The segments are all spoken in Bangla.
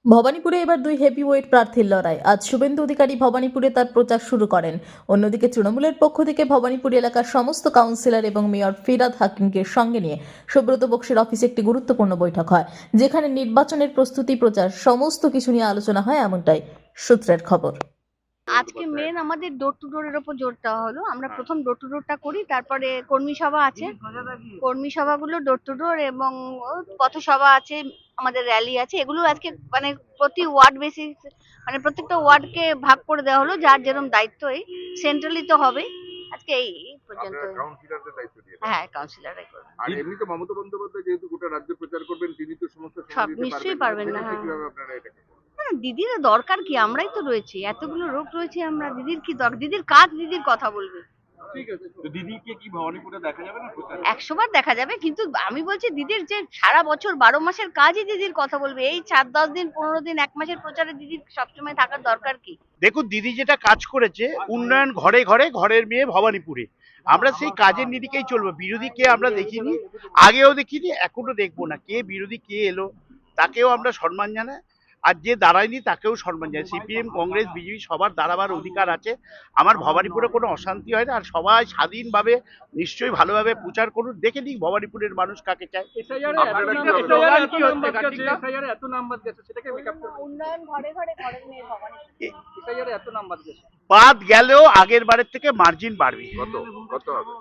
ভবানীপুরে এবার দুই হেভিওয়েট প্রার্থীর লড়াই। আজ শুভেন্দু অধিকারী ভবানীপুরে তার প্রচার শুরু করেন। অন্যদিকে তৃণমূলের পক্ষ থেকে ভবানীপুর এলাকার সমস্ত কাউন্সিলর এবং মেয়র ফিরাদ হাকিমকে সঙ্গে নিয়ে সুব্রত বক্সির অফিসে একটি গুরুত্বপূর্ণ বৈঠক হয়, যেখানে নির্বাচনের প্রস্তুতি, প্রচার সমস্ত কিছু নিয়ে আলোচনা হয়, এমনটাই সূত্রের খবর। আজকে মেন আমাদের ডোর টু ডোরের ওপর জোর দেওয়া হলো। আমরা প্রথম ডোর টু ডোরটা করি, তারপরে কর্মী সভা আছে, কর্মী সভাগুলো ডোর টু ডোর, এবং পথসভা আছে, আমাদের র্যালি আছে। এগুলো আজকে মানে প্রতি ওয়ার্ড বেসিস, মানে প্রত্যেকটা ওয়ার্ডকে ভাগ করে দেওয়া হলো, যার যেরকম দায়িত্ব। এই সেন্ট্রালি তো হবে আজকে এই পর্যন্ত। কাউন্সিলরদের দায়িত্ব দিয়েছেন। হ্যাঁ, কাউন্সিলররাই করবে। আর এমনিতে মমতা বন্দ্যোপাধ্যায় যেহেতু গোটা রাজ্য প্রচার করবেন, তিনি তো সমস্ত সব সময় দিতে নিশ্চয়ই পারবেন পারবেন না। হ্যাঁ, কিভাবে আপনারা এটাকে হ্যাঁ, দিদির দরকার কি? আমরাই তো রয়েছি, এতগুলো লোক রয়েছে, আমরা দিদির কি দরকার? দিদির কাজ, দিদির কথা বলবে। ঠিক আছে। তো দিদিকে কি ভবানীপুরে দেখা যাবে না প্রচারে? 100 বার দেখা যাবে, কিন্তু আমি বলছি দিদির যে সারা বছর 12 মাসের কাজই দিদির কথা বলবে। এই 4-10 দিন, 15 দিন, 1 মাসের প্রচারে দিদির সবসময় থাকার দরকার কি? দেখুন, দিদি যেটা কাজ করেছে, উন্নয়ন ঘরে ঘরে, ঘরের মেয়ে ভবানীপুরে, আমরা সেই কাজের নিরিখেই চলবো। বিরোধী কে আমরা দেখিনি, আগেও দেখিনি, এখনো দেখবো না। কে বিরোধী, কে এলো তাকেও আমরা সম্মান জানাই, আর যে দাঁড়ায়নি তাকেও সম্মান জানাই। সিপিএম, কংগ্রেস, বিজেপি সবার দাঁড়াবার অধিকার আছে। আমার ভবানীপুরে কোনো অশান্তি হয় না, আর সবাই স্বাধীনভাবে নিশ্চয়ই ভালোভাবে প্রচার করুন। দেখে নিক ভবানীপুরের মানুষ কাকে চায়। উন্নয়ন ঘরে ঘরে, ঘরের মেয়ে ভবানী। বাদ গেলেও আগের বারের থেকে মার্জিন বাড়বে। কত কত হবে?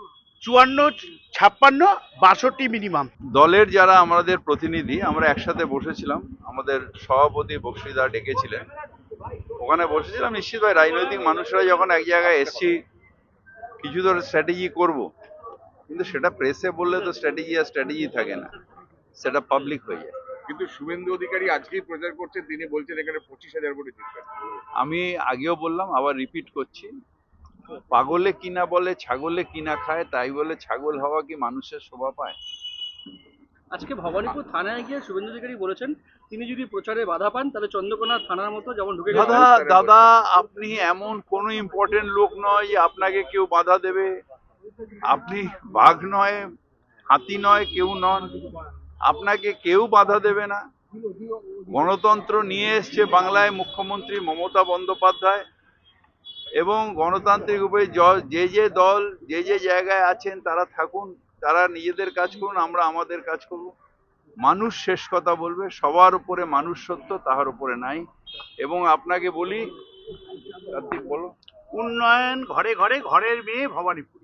54, 56, 62 মিনিমাম। দলের যারা আমাদের প্রতিনিধি, আমরা একসাথে বসেছিলাম, আমাদের সভাপতি বক্সিদা ডেকেছিলেন, ওখানে বসেছিলাম। নিশ্চিত ভাই, রাজনৈতিক মানুষরা যখন এক জায়গায় এসছি, কিছু ধরে স্ট্র্যাটেজি করব, কিন্তু সেটা প্রেসে বললে তো স্ট্র্যাটেজি আর স্ট্র্যাটেজি থাকে না, সেটা পাবলিক হয়ে যায়। কিন্তু শুভেন্দু অধিকারী আজকেই প্রচার করছেন, তিনি বলছেন এখানে 25,000 ভোটে জিতবেন। আমি আগেও বললাম, আবার রিপিট করছি, পাগলে কিনা বলে ছাগলে কিনা খায়, তাই বলে ছাগল হওয়া কি মানুষের শোভা পায়? আজকে ভবানীপুর থানায় গিয়ে শুভেন্দু অধিকারী বলেছেন তিনি যদি প্রচারে বাধা পান তাহলে চন্দ্রকোনা থানার মতো যেমন ঢুকে গেছে। দাদা দাদা আপনি এমন কোন ইম্পর্টেন্ট লোক নয় যে আপনাকে কেউ বাধা দেবে। আপনি বাঘ নয়, হাতি নয়, কেউ নন, আপনাকে কেউ বাধা দেবে না। গণতন্ত্র নিয়ে এসছে বাংলায় মুখ্যমন্ত্রী মমতা বন্দ্যোপাধ্যায়, এবং গণতান্ত্রিক উপায়ে যে যে দল যে যে জায়গায় আছেন তারা থাকুন, তারা নিজেদের কাজ করুন, আমরা আমাদের কাজ করব। মানুষ শেষ কথা বলবে, সবার উপরে মানুষ সত্য, তাহার উপরে নাই। এবং আপনাকে বলি, কার্তিক বলো। উন্নয়ন ঘরে ঘরে, ঘরের মেয়ে ভবানীপুর।